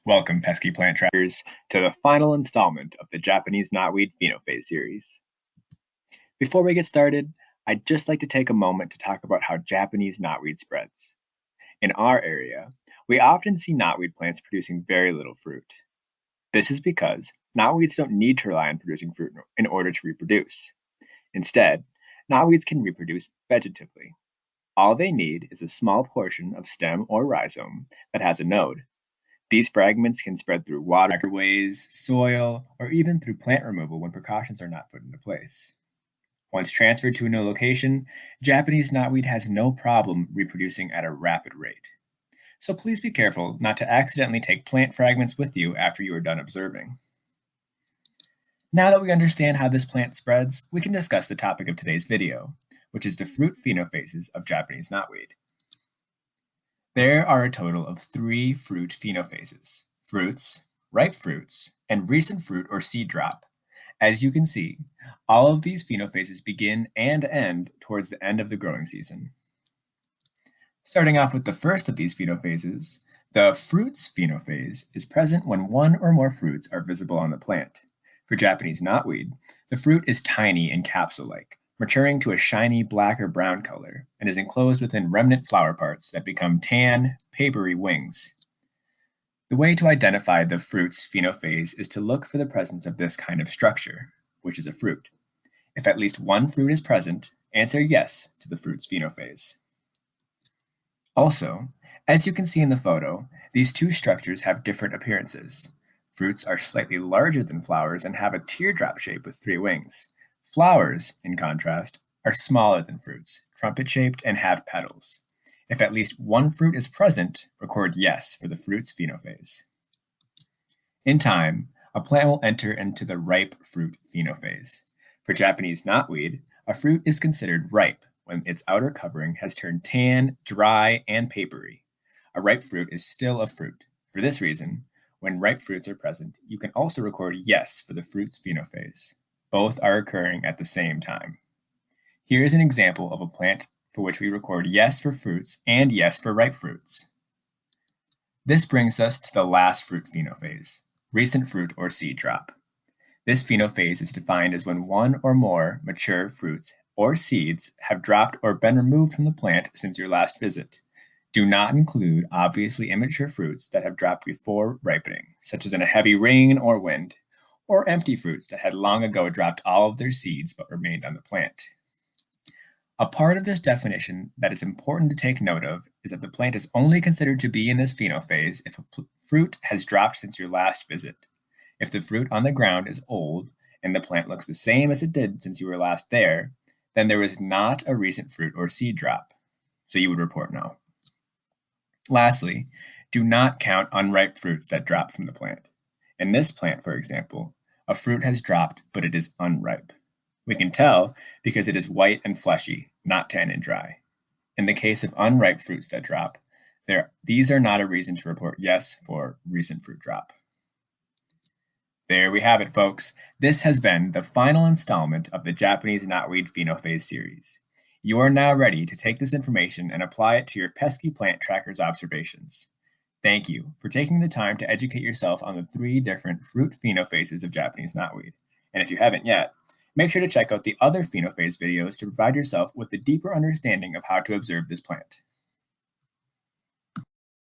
Welcome, Pesky Plant Trackers, to the final installment of the Japanese Knotweed Phenophase series. Before we get started, I'd just like to take a moment to talk about how Japanese knotweed spreads. In our area, we often see knotweed plants producing very little fruit. This is because knotweeds don't need to rely on producing fruit in order to reproduce. Instead, knotweeds can reproduce vegetatively. All they need is a small portion of stem or rhizome that has a node. These fragments can spread through waterways, soil, or even through plant removal when precautions are not put into place. Once transferred to a new location, Japanese knotweed has no problem reproducing at a rapid rate. So please be careful not to accidentally take plant fragments with you after you are done observing. Now that we understand how this plant spreads, we can discuss the topic of today's video, which is the fruit phenophases of Japanese knotweed. There are a total of 3 fruit phenophases: fruits, ripe fruits, and recent fruit or seed drop. As you can see, all of these phenophases begin and end towards the end of the growing season. Starting off with the first of these phenophases, the fruits phenophase is present when one or more fruits are visible on the plant. For Japanese knotweed, the fruit is tiny and capsule-like, maturing to a shiny black or brown color, and is enclosed within remnant flower parts that become tan, papery wings. The way to identify the fruit's phenophase is to look for the presence of this kind of structure, which is a fruit. If at least one fruit is present, answer yes to the fruit's phenophase. Also, as you can see in the photo, these two structures have different appearances. Fruits are slightly larger than flowers and have a teardrop shape with 3 wings. Flowers, in contrast, are smaller than fruits, trumpet-shaped, and have petals. If at least one fruit is present, record yes for the fruit's phenophase. In time, a plant will enter into the ripe fruit phenophase. For Japanese knotweed, a fruit is considered ripe when its outer covering has turned tan, dry, and papery. A ripe fruit is still a fruit. For this reason, when ripe fruits are present, you can also record yes for the fruit's phenophase. Both are occurring at the same time. Here is an example of a plant for which we record yes for fruits and yes for ripe fruits. This brings us to the last fruit phenophase, recent fruit or seed drop. This phenophase is defined as when one or more mature fruits or seeds have dropped or been removed from the plant since your last visit. Do not include obviously immature fruits that have dropped before ripening, such as in a heavy rain or wind, or empty fruits that had long ago dropped all of their seeds but remained on the plant. A part of this definition that is important to take note of is that the plant is only considered to be in this phenophase if a fruit has dropped since your last visit. If the fruit on the ground is old and the plant looks the same as it did since you were last there, then there was not a recent fruit or seed drop, so you would report no. Lastly, do not count unripe fruits that drop from the plant. In this plant, for example, a fruit has dropped, but it is unripe. We can tell because it is white and fleshy, not tan and dry. In the case of unripe fruits that drop, these are not a reason to report yes for recent fruit drop. There we have it, folks. This has been the final installment of the Japanese knotweed phenophase series. You are now ready to take this information and apply it to your Pesky Plant Trackers observations. Thank you for taking the time to educate yourself on the 3 different fruit phenophases of Japanese knotweed. And if you haven't yet, make sure to check out the other phenophase videos to provide yourself with a deeper understanding of how to observe this plant.